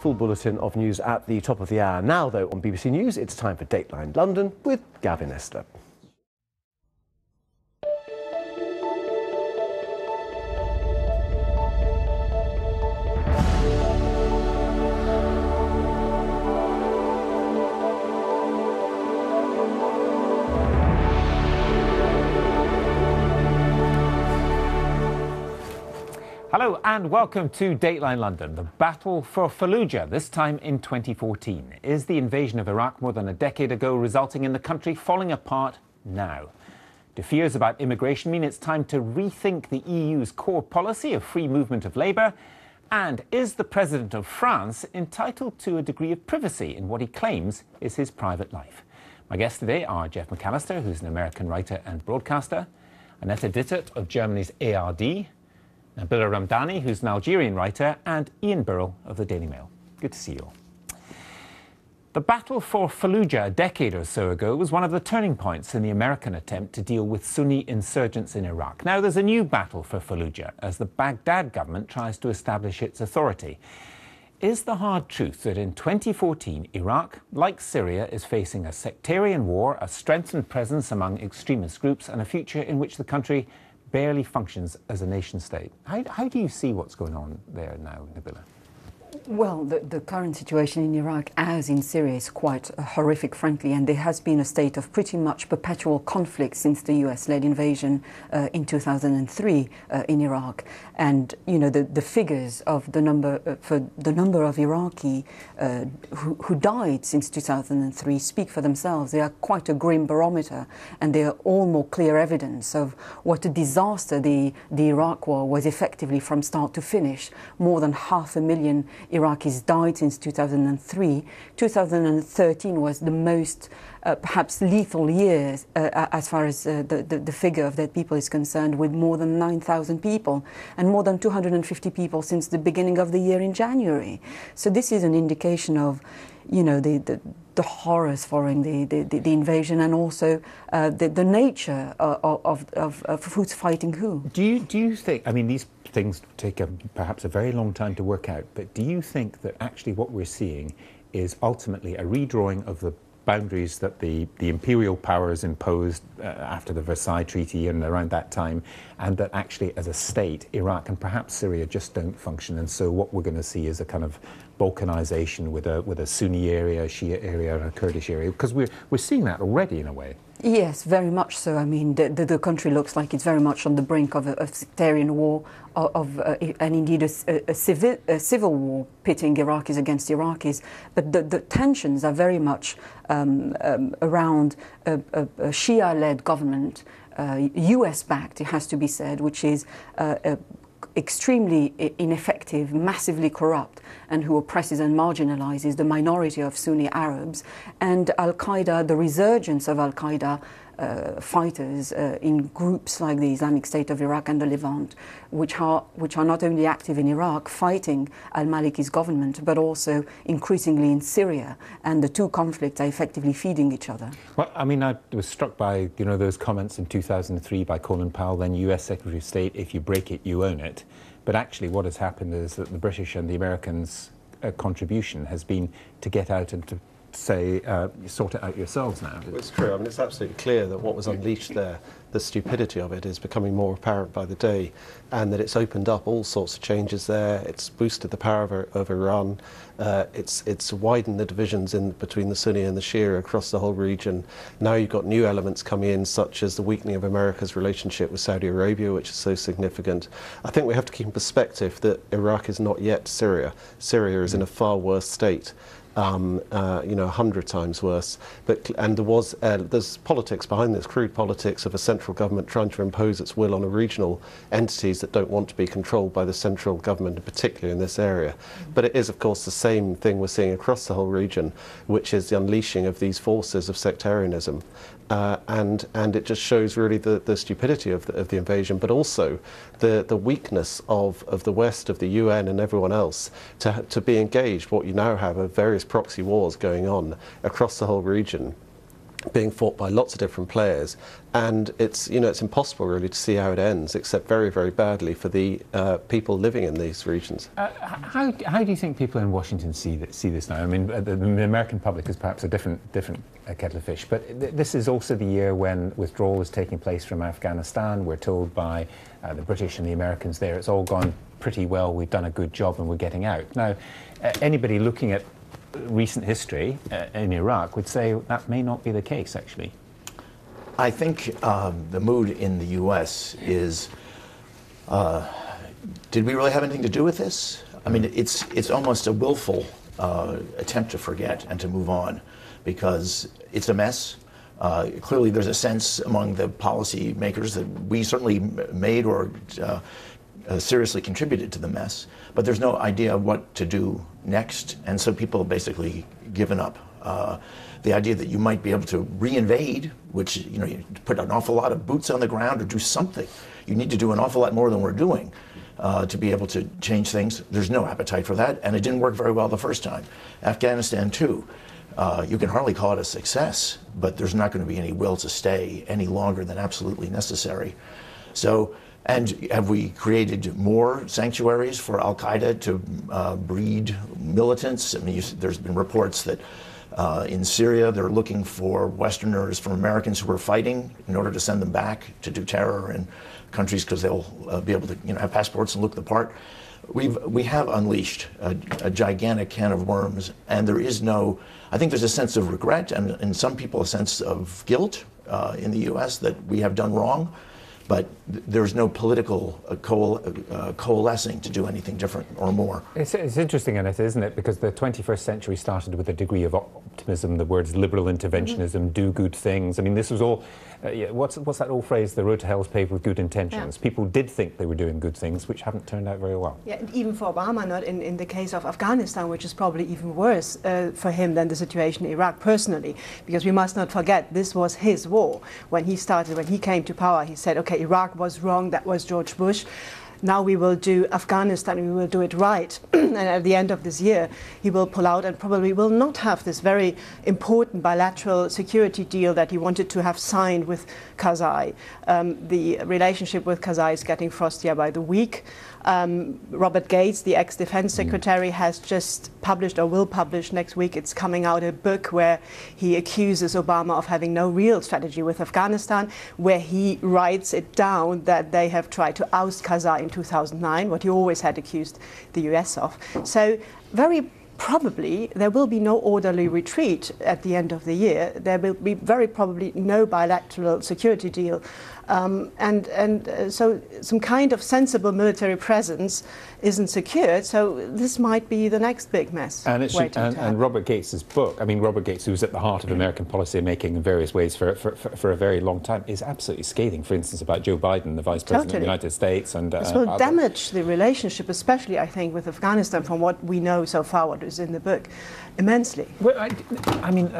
full bulletin of news at the top of the hour. Now, though, on BBC News, it's time for Dateline London with Gavin Esther. Hello and welcome to Dateline London. The battle for Fallujah, this time in 2014. Is the invasion of Iraq more than a decade ago resulting in the country falling apart now? Do fears about immigration mean it's time to rethink the EU's core policy of free movement of labour? And is the President of France entitled to a degree of privacy in what he claims is his private life? My guests today are Jeff McAllister, who's an American writer and broadcaster, Annette Dittert of Germany's ARD, Nabila Ramdani, who's an Algerian writer, and Ian Burrell of the Daily Mail. Good to see you all. The battle for Fallujah a decade or so ago was one of the turning points in the American attempt to deal with Sunni insurgents in Iraq. Now there's a new battle for Fallujah as the Baghdad government tries to establish its authority. Is the hard truth that in 2014 Iraq, like Syria, is facing a sectarian war, a strengthened presence among extremist groups, and a future in which the country barely functions as a nation state? How do you see what's going on there now, Nabila? Well, the current situation in Iraq, as in Syria, is quite horrific, frankly, and there has been a state of pretty much perpetual conflict since the US-led invasion in 2003 in Iraq. And, you know, the figures of the number of Iraqi who died since 2003 speak for themselves. They are quite a grim barometer, and they are all more clear evidence of what a disaster the Iraq war was effectively from start to finish. More than 500,000 Iraqis died since 2003. 2013 was the most perhaps lethal year as far as the figure of dead people is concerned, with more than 9,000 people and more than 250 people since the beginning of the year in January. So this is an indication of, you know, the horrors following the invasion, and also the nature of who's fighting who. Do you think, I mean, these things take perhaps a very long time to work out, but do you think that actually what we're seeing is ultimately a redrawing of the boundaries that the imperial powers imposed after the Versailles Treaty and around that time, and that actually as a state Iraq and perhaps Syria just don't function, and so what we're going to see is a kind of balkanization with a Sunni area, a Shia area and a Kurdish area, because we're seeing that already in a way? Yes, very much so. I mean, the country looks like it's very much on the brink of a sectarian war, and indeed a civil war pitting Iraqis against Iraqis. But the tensions are very much around a Shia-led government, US-backed, it has to be said, which is extremely ineffective, massively corrupt, and who oppresses and marginalizes the minority of Sunni Arabs. And Al-Qaeda, the resurgence of Al-Qaeda fighters in groups like the Islamic State of Iraq and the Levant, which are not only active in Iraq fighting al-Maliki's government, but also increasingly in Syria, and the two conflicts are effectively feeding each other. Well, I mean, I was struck by, you know, those comments in 2003 by Colin Powell, then US Secretary of State, if you break it, you own it. But actually what has happened is that the British and the Americans' contribution has been to get out and to say, sort it out yourselves now. Well, it's true. I mean, it's absolutely clear that what was unleashed there, the stupidity of it, is becoming more apparent by the day, and that it's opened up all sorts of changes there. It's boosted the power of Iran. It's widened the divisions between the Sunni and the Shia across the whole region. Now you've got new elements coming in, such as the weakening of America's relationship with Saudi Arabia, which is so significant. I think we have to keep in perspective that Iraq is not yet Syria. Syria is in a far worse state. You know, 100 times worse. And there's politics behind this, crude politics of a central government trying to impose its will on a regional entities that don't want to be controlled by the central government, particularly in this area. But it is, of course, the same thing we're seeing across the whole region, which is the unleashing of these forces of sectarianism. And it just shows really the stupidity of the invasion, but also the weakness of the West, of the UN and everyone else to be engaged. What you now have are various proxy wars going on across the whole region. being fought by lots of different players, and it's impossible really to see how it ends, except very, very badly for the people living in these regions. How do you think people in Washington see this now? I mean, the American public is perhaps a different kettle of fish, but this is also the year when withdrawal is taking place from Afghanistan. We're told by the British and the Americans there it's all gone pretty well, we've done a good job and we're getting out. Now, anybody looking at recent history in Iraq would say that may not be the case, actually. I think the mood in the U.S. is, did we really have anything to do with this? I mean, it's almost a willful attempt to forget and to move on, because it's a mess. Clearly, there's a sense among the policy makers that we certainly made or seriously contributed to the mess, but there's no idea of what to do next, and so people have basically given up. The idea that you might be able to reinvade, which, you put an awful lot of boots on the ground or do something. You need to do an awful lot more than we're doing to be able to change things. There's no appetite for that, and it didn't work very well the first time. Afghanistan, too. You can hardly call it a success, but there's not going to be any will to stay any longer than absolutely necessary. So, and have we created more sanctuaries for al-Qaeda to breed militants? I mean, there's been reports that in Syria they're looking for Westerners, from Americans who are fighting, in order to send them back to do terror in countries because they'll be able to have passports and look the part. We have unleashed a gigantic can of worms, and there is no, I think there's a sense of regret and in some people a sense of guilt in the U.S. that we have done wrong, but there's no political coalescing to do anything different or more. It's interesting, Annette, isn't it? Because the 21st century started with a degree of optimism, the words liberal interventionism, do good things. I mean, this was all, what's that old phrase, the road to hell is paved with good intentions. Yeah. People did think they were doing good things, which haven't turned out very well. Yeah, and even for Obama, not in the case of Afghanistan, which is probably even worse for him than the situation in Iraq personally, because we must not forget this was his war. When he came to power, he said, okay, Iraq was wrong, that was George Bush. Now we will do Afghanistan, we will do it right. And at the end of this year, he will pull out and probably will not have this very important bilateral security deal that he wanted to have signed with Karzai. The relationship with Karzai is getting frostier by the week. Robert Gates, the ex-defense secretary, has just published, or will publish next week, it's coming out, a book where he accuses Obama of having no real strategy with Afghanistan, where he writes it down that they have tried to oust Karzai in 2009, what he always had accused the US of. So very probably there will be no orderly retreat at the end of the year. There will be very probably no bilateral security deal. So some kind of sensible military presence isn't secured, so this might be the next big mess. And Robert Gates' book, I mean, Robert Gates, who was at the heart of American policy making in various ways for a very long time, is absolutely scathing, for instance, about Joe Biden, the Vice President of the United States. And this will damage the relationship, especially, I think, with Afghanistan, from what we know so far, what is in the book, immensely. Well, I mean,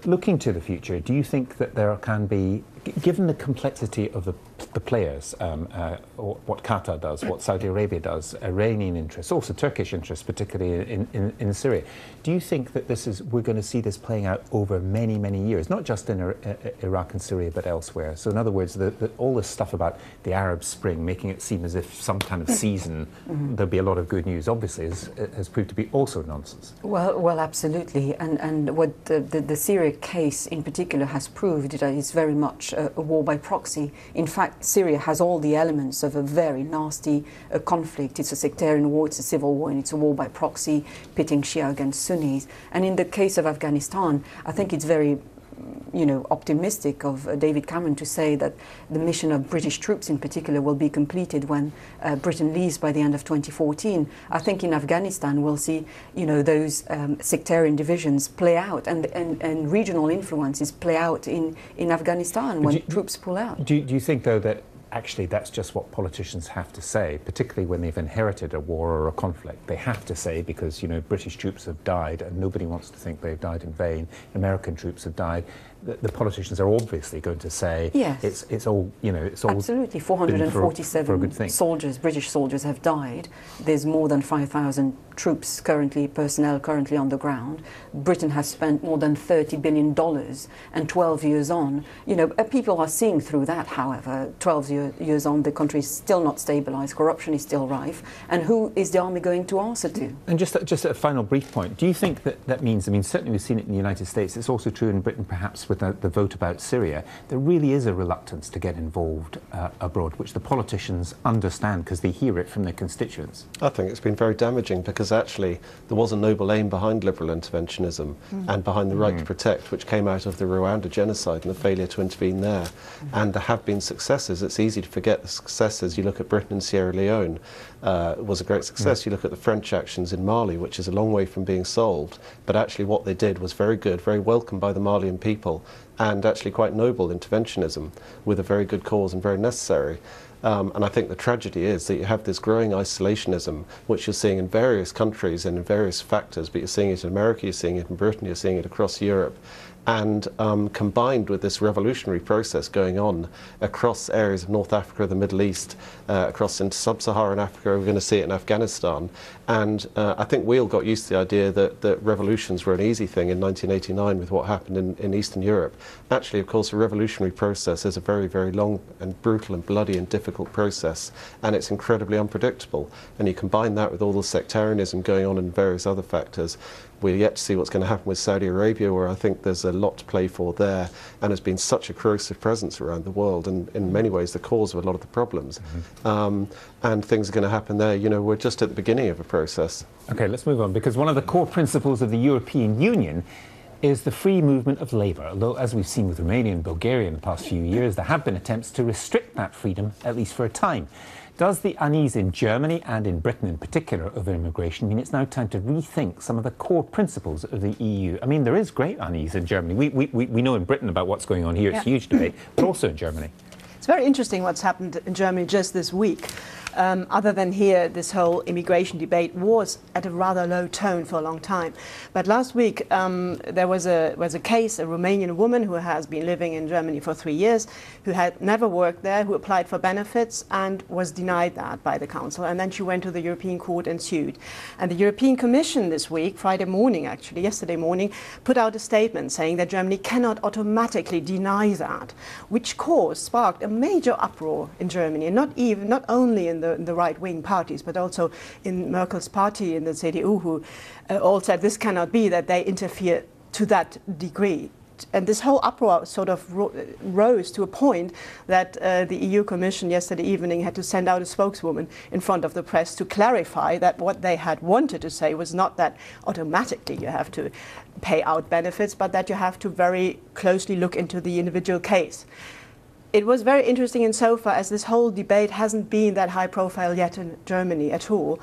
looking to the future, do you think that there can be, given the complexity of the players, what Qatar does, what Saudi Arabia does, Iranian interests, also Turkish interests, particularly in Syria, do you think that we're going to see this playing out over many, many years, not just in Iraq and Syria, but elsewhere? So in other words, all this stuff about the Arab Spring, making it seem as if some kind of season there'll be a lot of good news, obviously has proved to be also nonsense. Well, absolutely. And what the Syria case in particular has proved is very much a war by proxy. In fact, Syria has all the elements of a very nasty conflict. It's a sectarian war, it's a civil war, and it's a war by proxy, pitting Shia against Sunnis. And in the case of Afghanistan, I think it's very optimistic of David Cameron to say that the mission of British troops in particular will be completed when Britain leaves by the end of 2014. I think in Afghanistan we'll see, those sectarian divisions play out and regional influences play out in Afghanistan when troops pull out. Do you think, though, that actually that's just what politicians have to say, particularly when they've inherited a war or a conflict? They have to say, because British troops have died and nobody wants to think they've died in vain. American troops have died, the politicians are obviously going to say yes, it's all, you know, it's all absolutely. 447 for a good thing. soldiers, British soldiers, have died. There's more than 5,000 troops personnel currently on the ground. Britain has spent more than $30 billion, and 12 years on, you know, people are seeing through that. However, 12 years on, the country is still not stabilised. Corruption is still rife, and who is the army going to answer to? And just a final brief point. Do you think that means? I mean, certainly we've seen it in the United States. It's also true in Britain, perhaps, with the vote about Syria. There really is a reluctance to get involved abroad, which the politicians understand because they hear it from their constituents. I think it's been very damaging because actually there was a noble aim behind liberal interventionism and behind the right to protect, which came out of the Rwanda genocide and the failure to intervene there. And there have been successes. It's easy to forget the successes. You look at Britain and Sierra Leone, it was a great success. You look at the French actions in Mali, which is a long way from being solved, but actually what they did was very good, very welcomed by the Malian people, and actually quite noble interventionism with a very good cause and very necessary. And I think the tragedy is that you have this growing isolationism, which you're seeing in various countries and in various factors, but you're seeing it in America, you're seeing it in Britain, you're seeing it across Europe. And combined with this revolutionary process going on across areas of North Africa, the Middle East, across into sub-Saharan Africa, we're going to see it in Afghanistan. And I think we all got used to the idea that revolutions were an easy thing in 1989 with what happened in Eastern Europe. Actually, of course, a revolutionary process is a very, very long and brutal and bloody and difficult process, and it's incredibly unpredictable. And you combine that with all the sectarianism going on and various other factors. We're yet to see what's going to happen with Saudi Arabia, where I think there's a lot to play for there, and has been such a corrosive presence around the world, and in many ways the cause of a lot of the problems. And things are going to happen there. You know, we're just at the beginning of a process. Okay, let's move on, because one of the core principles of the European Union is the free movement of labour, although, as we've seen with Romania and Bulgaria in the past few years, there have been attempts to restrict that freedom, at least for a time. Does the unease in Germany and in Britain in particular over immigration mean it's now time to rethink some of the core principles of the EU? I mean, there is great unease in Germany. We know in Britain about what's going on here. It's a huge debate, but also in Germany. It's very interesting what's happened in Germany just this week. Other than here, this whole immigration debate was at a rather low tone for a long time. But last week, there was a case, a Romanian woman who has been living in Germany for 3 years, who had never worked there, who applied for benefits and was denied that by the council. And then she went to the European Court and sued. And the European Commission this week, Friday morning actually, yesterday morning, put out a statement saying that Germany cannot automatically deny that, which sparked a major uproar in Germany, and not only in the right-wing parties, but also in Merkel's party, in the CDU, who all said this cannot be, that they interfere to that degree. And this whole uproar sort of rose to a point that the EU Commission yesterday evening had to send out a spokeswoman in front of the press to clarify that what they had wanted to say was not that automatically you have to pay out benefits, but that you have to very closely look into the individual case. It was very interesting insofar as this whole debate hasn't been that high profile yet in Germany at all.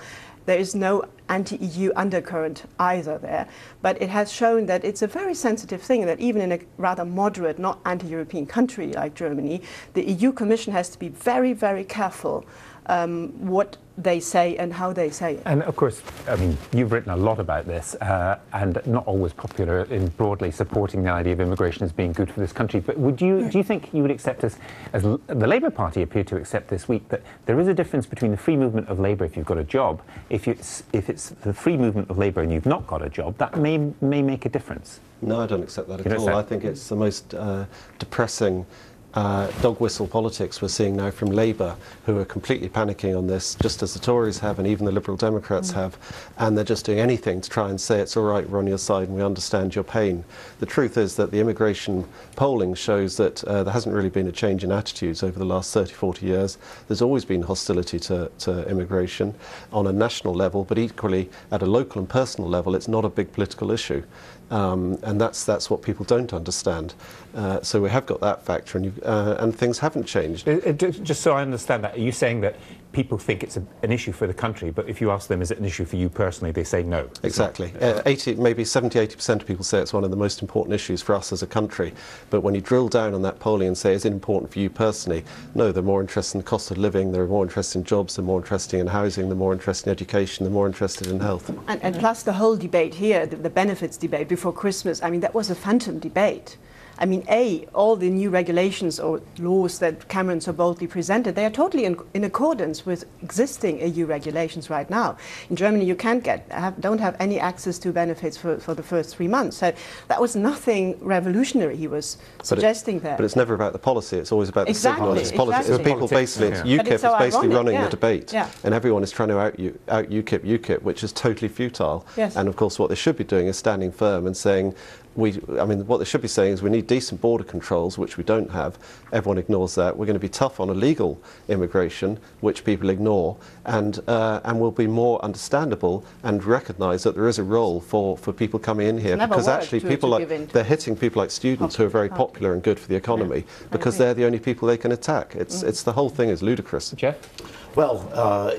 There is no anti-EU undercurrent either there, but it has shown that it's a very sensitive thing, that even in a rather moderate, not anti-European country like Germany, the EU Commission has to be very, very careful what they say and how they say it. And of course, I mean, you've written a lot about this and not always popular in broadly supporting the idea of immigration as being good for this country. But do you think you would accept this, as the Labour Party appeared to accept this week, that there is a difference between the free movement of labour if you've got a job, if it's the free movement of labour and you've not got a job, that may make a difference? No, I don't accept that at all. I think it's the most depressing dog whistle politics we're seeing now from Labour, who are completely panicking on this, just as the Tories have and even the Liberal Democrats have, and they're just doing anything to try and say it's all right, we're on your side and we understand your pain. The truth is that the immigration polling shows that there hasn't really been a change in attitudes over the last 30, 40 years. There's always been hostility to immigration on a national level, but equally at a local and personal level it's not a big political issue. And that's what people don't understand. So we have got that factor, and things haven't changed. Just so I understand that, are you saying that people think it's an issue for the country, but if you ask them, is it an issue for you personally, they say no? Exactly. 70-80% of people say it's one of the most important issues for us as a country. But when you drill down on that polling and say, is it important for you personally? No, they're more interested in the cost of living, they're more interested in jobs, they're more interested in housing, they're more interested in education, they're more interested in health. And plus the whole debate here, the benefits debate before Christmas, I mean, that was a phantom debate. I mean, all the new regulations or laws that Cameron so boldly presented, they are totally in accordance with existing EU regulations right now. In Germany, you don't have any access to benefits for the first 3 months. So that was nothing revolutionary he was suggesting there. But it's never about the policy, it's always about the signal. It's politics. Exactly. People basically, UKIP is basically running the debate, and everyone is trying to out UKIP, which is totally futile. Yes. And of course, what they should be doing is standing firm and saying, what they should be saying is we need decent border controls, which we don't have. Everyone ignores that. We're going to be tough on illegal immigration, which people ignore, and we'll be more understandable and recognise that there is a role for people coming in here, because actually they're hitting people like students who are very popular and good for the economy, because they're the only people they can attack. It's the whole thing is ludicrous. Jeff? Well,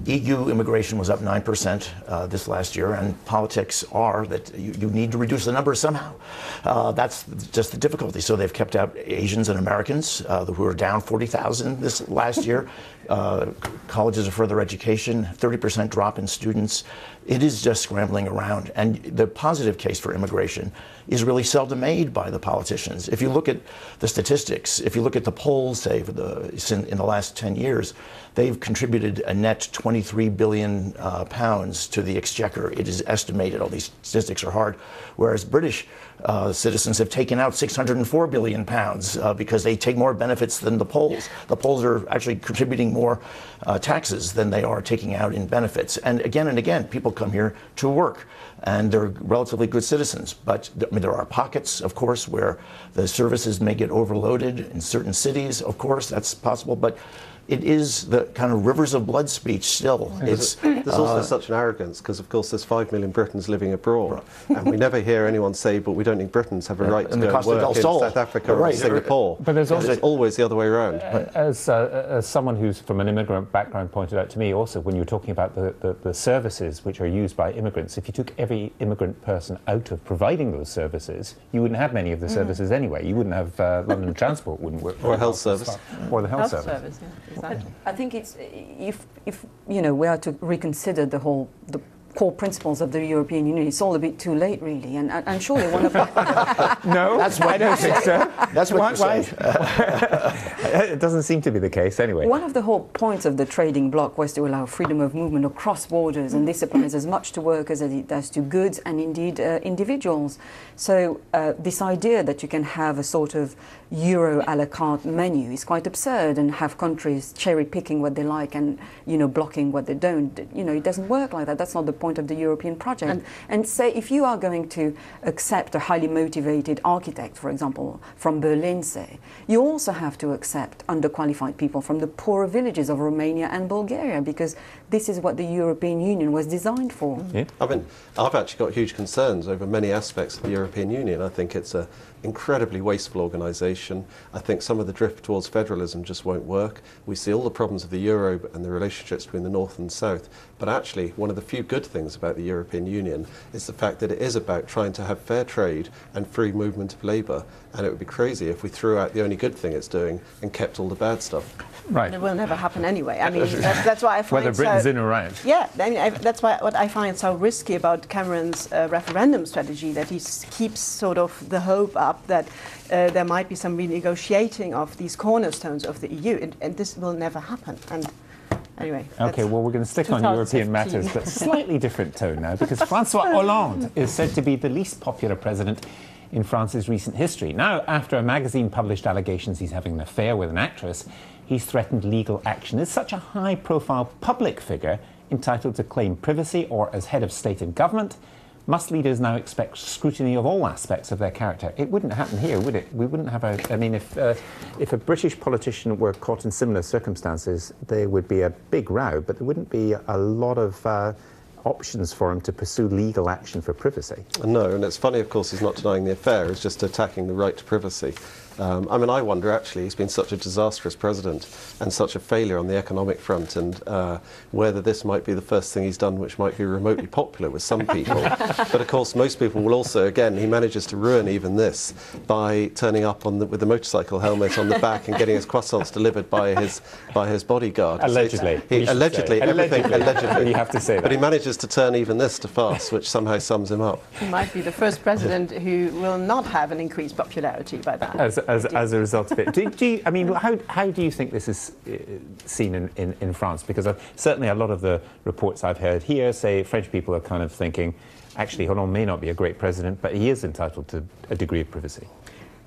EU immigration was up 9% this last year, and politics are that you need to reduce the numbers somehow. That's just the difficulty. So they've kept out Asians and Americans, who are down 40,000 this last year. Colleges of further education, 30% drop in students. It is just scrambling around. And the positive case for immigration is really seldom made by the politicians. If you look at the statistics, if you look at the polls, say, in the last 10 years, they've contributed a net 23 billion pounds to the exchequer. It is estimated, all these statistics are hard, whereas British citizens have taken out 604 billion pounds because they take more benefits than the Poles. The Poles are actually contributing more taxes than they are taking out in benefits. And again, people come here to work, and they're relatively good citizens. But there are pockets, of course, where the services may get overloaded in certain cities. Of course, that's possible. But it is the kind of rivers of blood speech still. There's also such an arrogance, because of course there's 5 million Britons living abroad, and we never hear anyone say, but we don't think Britons have a right to go and work in South Africa or Singapore. But there's also, it's always the other way around. As someone who's from an immigrant background pointed out to me also, when you were talking about the services which are used by immigrants, if you took every immigrant person out of providing those services, you wouldn't have many of the services anyway. You wouldn't have London Transport wouldn't work. Or a health service. Or the health service. Exactly. I think it's if we are to reconsider the core principles of the European Union, it's all a bit too late, really. And surely one of no, I don't think so. That's what you say. It doesn't seem to be the case anyway. One of the whole points of the trading bloc was to allow freedom of movement across borders, and this applies as much to workers as it does to goods and indeed individuals. So this idea that you can have a sort of Euro a la carte menu is quite absurd, and have countries cherry picking what they like and blocking what they don't. It doesn't work like that. That's not the point of the European project. And say if you are going to accept a highly motivated architect, for example, from Berlin, say, you also have to accept underqualified people from the poorer villages of Romania and Bulgaria, because this is what the European Union was designed for. Yeah. I mean, I've actually got huge concerns over many aspects of the European Union. I think it's an incredibly wasteful organisation. I think some of the drift towards federalism just won't work. We see all the problems of the euro and the relationships between the north and south. But actually, one of the few good things about the European Union is the fact that it is about trying to have fair trade and free movement of labour. And it would be crazy if we threw out the only good thing it's doing and kept all the bad stuff. Right. It will never happen anyway. I mean, that's why I find whether Britain's in or out. Yeah, that's why what I find so risky about Cameron's referendum strategy, that he keeps sort of the hope up that there might be some renegotiating of these cornerstones of the EU, and this will never happen. And anyway. Okay, well, we're going to stick on European matters, but slightly different tone now, because Francois Hollande is said to be the least popular president in France's recent history. Now, after a magazine published allegations he's having an affair with an actress, he's threatened legal action. Is such a high-profile public figure entitled to claim privacy, or as head of state and government? Must leaders now expect scrutiny of all aspects of their character? It wouldn't happen here, would it? We wouldn't have I mean, if a British politician were caught in similar circumstances, there would be a big row, but there wouldn't be a lot of options for him to pursue legal action for privacy. No, and it's funny, of course, he's not denying the affair, he's just attacking the right to privacy. I mean, I wonder, actually, he's been such a disastrous president and such a failure on the economic front, and whether this might be the first thing he's done which might be remotely popular with some people. But of course, most people will also, again, he manages to ruin even this by turning up with the motorcycle helmet on the back and getting his croissants delivered by his bodyguard. Allegedly. Allegedly, everything allegedly. You have to say that. But he manages to turn even this to farce, which somehow sums him up. He might be the first president who will not have an increased popularity by that. As a result of it. I mean, how do you think this is seen in France? Because certainly a lot of the reports I've heard here say French people are kind of thinking, actually, Hollande may not be a great president, but he is entitled to a degree of privacy.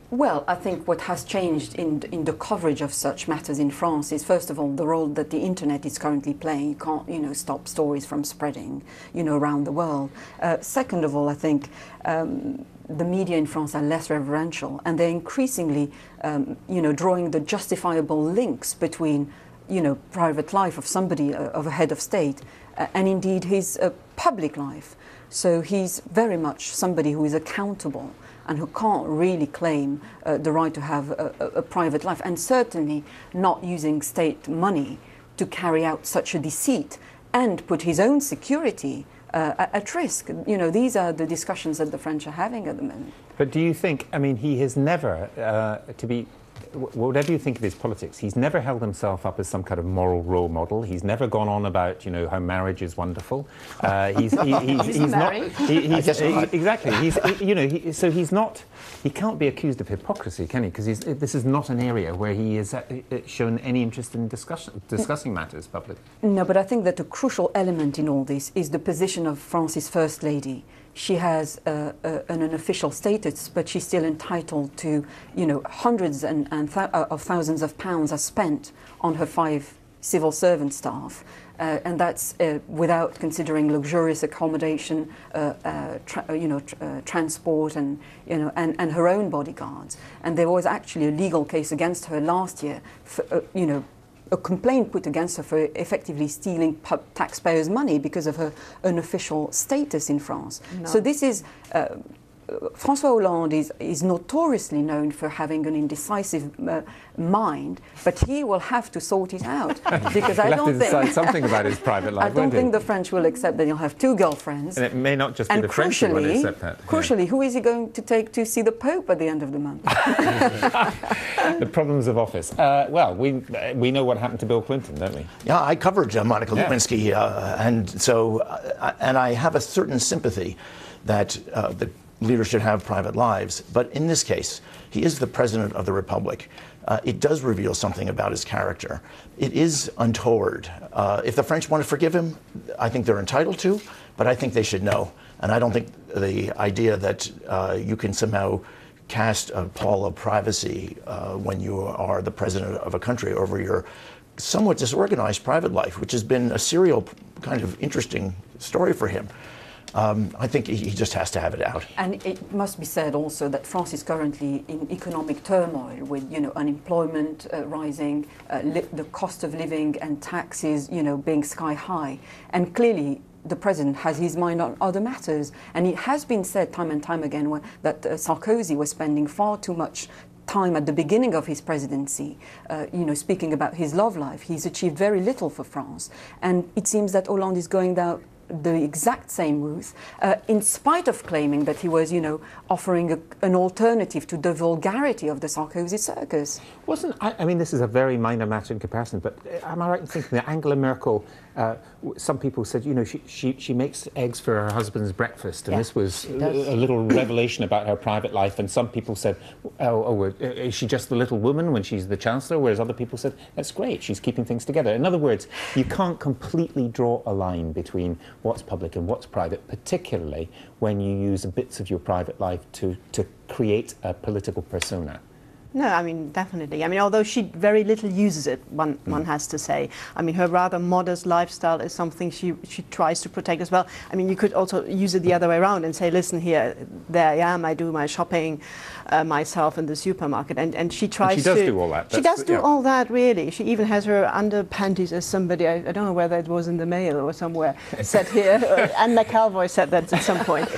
Well, I think what has changed in the coverage of such matters in France is, first of all, the role that the internet is currently playing. You can't, stop stories from spreading, around the world. Second of all, I think the media in France are less reverential, and they're increasingly, drawing the justifiable links between, private life of somebody, of a head of state, and indeed his public life. So he's very much somebody who is accountable and who can't really claim the right to have a private life, and certainly not using state money to carry out such a deceit and put his own security at risk. These are the discussions that the French are having at the moment. But do you think, I mean, he has never, whatever you think of his politics, he's never held himself up as some kind of moral role model. He's never gone on about, how marriage is wonderful. He's not. Exactly. So he's not. He can't be accused of hypocrisy, can he? Because this is not an area where he has shown any interest in discussing matters publicly. No, but I think that a crucial element in all this is the position of France's First Lady. She has an unofficial status, but she's still entitled to, hundreds of thousands of pounds are spent on her 5 civil servant staff, and that's without considering luxurious accommodation, transport, and and her own bodyguards. And there was actually a legal case against her last year, for, a complaint put against her for effectively stealing taxpayers' money because of her unofficial status in France. No. So this is... Francois Hollande is notoriously known for having an indecisive mind, but he will have to sort it out, because I don't think... decide something about his private life, I don't think the French will accept that he'll have 2 girlfriends. And it may not just be the French who will accept that. Crucially, who is he going to take to see the Pope at the end of the month? The problems of office. Well, we know what happened to Bill Clinton, don't we? Yeah, I covered Monica Lewinsky, and I have a certain sympathy that the leaders should have private lives. But in this case, he is the president of the republic. It does reveal something about his character. It is untoward. If the French want to forgive him, I think they're entitled to, but I think they should know. And I don't think the idea that you can somehow cast a pall of privacy when you are the president of a country over your somewhat disorganized private life, which has been a serial kind of interesting story for him. I think he just has to have it out. And it must be said also that France is currently in economic turmoil with, unemployment rising, the cost of living and taxes, being sky high. And clearly the president has his mind on other matters. And it has been said time and time again that Sarkozy was spending far too much time at the beginning of his presidency, speaking about his love life. He's achieved very little for France. And it seems that Hollande is going down the exact same route, in spite of claiming that he was, offering an alternative to the vulgarity of the Sarkozy circus. I mean, this is a very minor matter in comparison, but am I right in thinking that Angela Merkel, some people said, she makes eggs for her husband's breakfast, and this was a little revelation about her private life, and some people said, is she just the little woman when she's the chancellor, whereas other people said, that's great, she's keeping things together. In other words, you can't completely draw a line between what's public and what's private, particularly when you use bits of your private life to create a political persona. No, I mean, definitely. I mean, although she very little uses it, one has to say. I mean, her rather modest lifestyle is something she tries to protect as well. I mean, you could also use it the other way around and say, listen here, there I am, I do my shopping myself in the supermarket. And she tries and she does do all that. She does do all that, really. She even has her underpanties, as somebody, I don't know whether it was in the Mail or somewhere, said here, Anne McAlvoy said that at some point,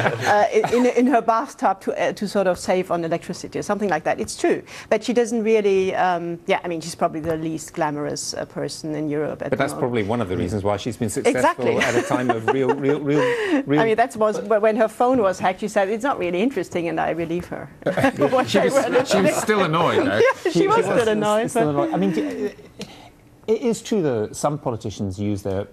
in her bathtub to sort of save on electricity or something like that. It's true. But she doesn't really, I mean, she's probably the least glamorous person in Europe at But the that's moment. probably one of the reasons why she's been successful Exactly. at a time of real. I mean, that was when her phone was hacked. She said it's not really interesting, and I believe her. She was still annoyed, though. Yeah, she was still annoyed. Still annoyed. I mean, it is true that some politicians use their,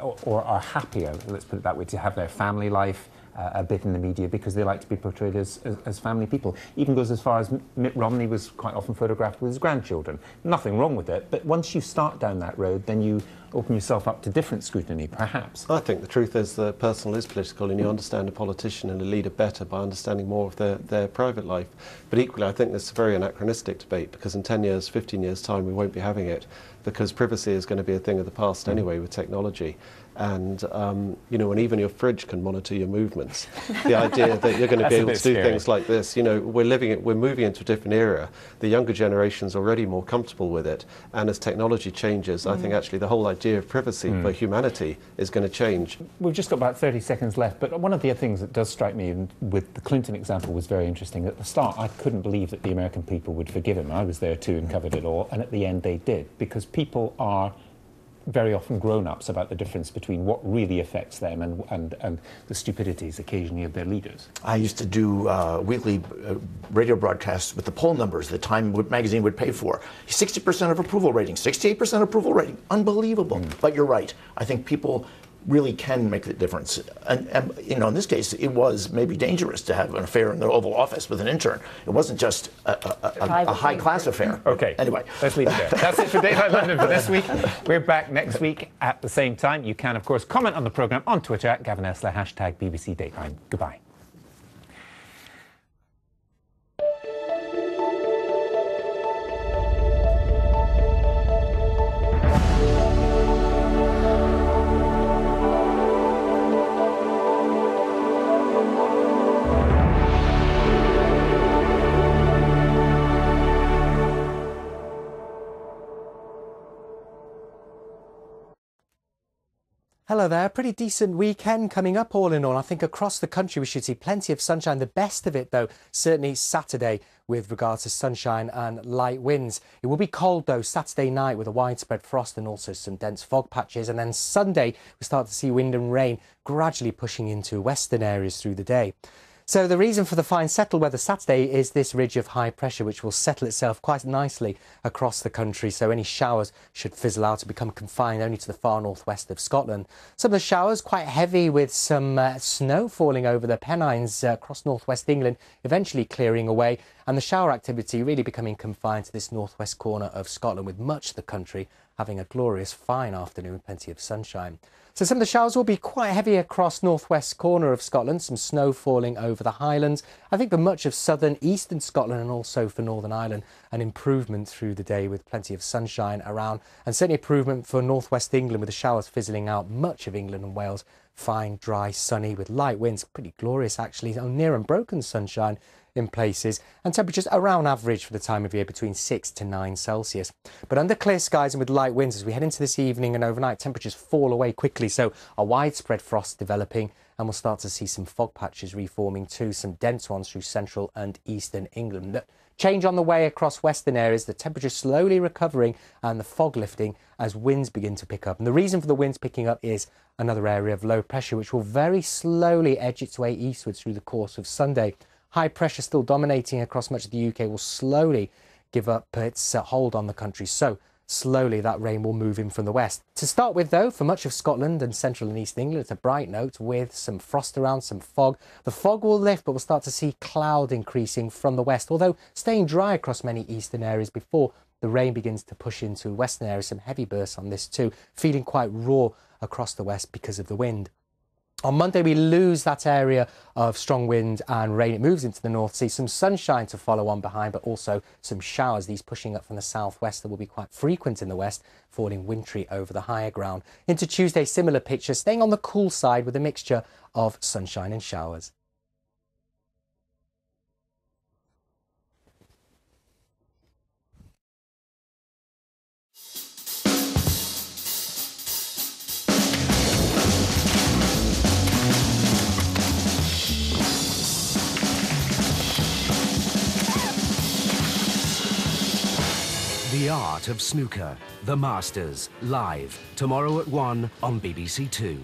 or are happier, let's put it that way, to have their family life a bit in the media because they like to be portrayed as family people. Even goes as far as Mitt Romney was quite often photographed with his grandchildren. Nothing wrong with it, but once you start down that road, then you open yourself up to different scrutiny, perhaps. I think the truth is that personal is political, and you understand a politician and a leader better by understanding more of their private life. But equally, I think this is a very anachronistic debate, because in 10 years, 15 years' time, we won't be having it, because privacy is going to be a thing of the past anyway with technology. And, and even your fridge can monitor your movements. The idea that you're going to be able to do things like this, we're moving into a different era. The younger generation's already more comfortable with it. And as technology changes, I think actually the whole idea of privacy for humanity is going to change. We've just got about 30 seconds left, but one of the things that does strike me, and with the Clinton example, was very interesting. At the start, I couldn't believe that the American people would forgive him. I was there too and covered it all, and at the end they did, because people are very often grown-ups about the difference between what really affects them and the stupidities occasionally of their leaders. I used to do weekly radio broadcasts with the poll numbers the Time magazine would pay for. 60% of approval rating, 68% approval rating. Unbelievable. But you're right. I think people really can make the difference. And in this case, it was maybe dangerous to have an affair in the Oval Office with an intern. It wasn't just a high-class affair. Okay. Anyway. Let's leave it there. That's it for Dateline London for this week. We're back next week at the same time. You can, of course, comment on the programme on Twitter at Gavin Esler, #BBC Dateline. Goodbye. Hello there, pretty decent weekend coming up all in all. I think across the country we should see plenty of sunshine. The best of it though, certainly Saturday with regards to sunshine and light winds. It will be cold though Saturday night with a widespread frost and also some dense fog patches. And then Sunday we start to see wind and rain gradually pushing into western areas through the day. So the reason for the fine settled weather Saturday is this ridge of high pressure, which will settle itself quite nicely across the country. So any showers should fizzle out and become confined only to the far northwest of Scotland. Some of the showers quite heavy with some snow falling over the Pennines across northwest England, eventually clearing away. And the shower activity really becoming confined to this northwest corner of Scotland, with much of the country having a glorious fine afternoon with plenty of sunshine. So some of the showers will be quite heavy across northwest corner of Scotland, some snow falling over the Highlands. I think for much of southern eastern Scotland and also for Northern Ireland, an improvement through the day with plenty of sunshine around, and certainly improvement for northwest England with the showers fizzling out much of England and Wales. Fine, dry, sunny with light winds, pretty glorious actually, near unbroken sunshine in places, and temperatures around average for the time of year, between 6 to 9 Celsius. But under clear skies and with light winds as we head into this evening and overnight, temperatures fall away quickly, so a widespread frost developing, and we'll start to see some fog patches reforming too, some dense ones through central and eastern England. Change on the way across western areas, the temperature slowly recovering and the fog lifting as winds begin to pick up. And the reason for the winds picking up is another area of low pressure, which will very slowly edge its way eastwards through the course of Sunday. High pressure still dominating across much of the UK will slowly give up its hold on the country. So slowly that rain will move in from the west. To start with though, for much of Scotland and central and east England, it's a bright note with some frost around, some fog. The fog will lift, but we'll start to see cloud increasing from the west, although staying dry across many eastern areas before the rain begins to push into western areas. Some heavy bursts on this too, feeling quite raw across the west because of the wind. On Monday, we lose that area of strong wind and rain. It moves into the North Sea. Some sunshine to follow on behind, but also some showers, these pushing up from the southwest that will be quite frequent in the west, falling wintry over the higher ground. Into Tuesday, similar picture, staying on the cool side with a mixture of sunshine and showers. art of snooker. The Masters, live, tomorrow at 1 on BBC Two.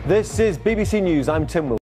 This is BBC News. I'm Tim Wilson.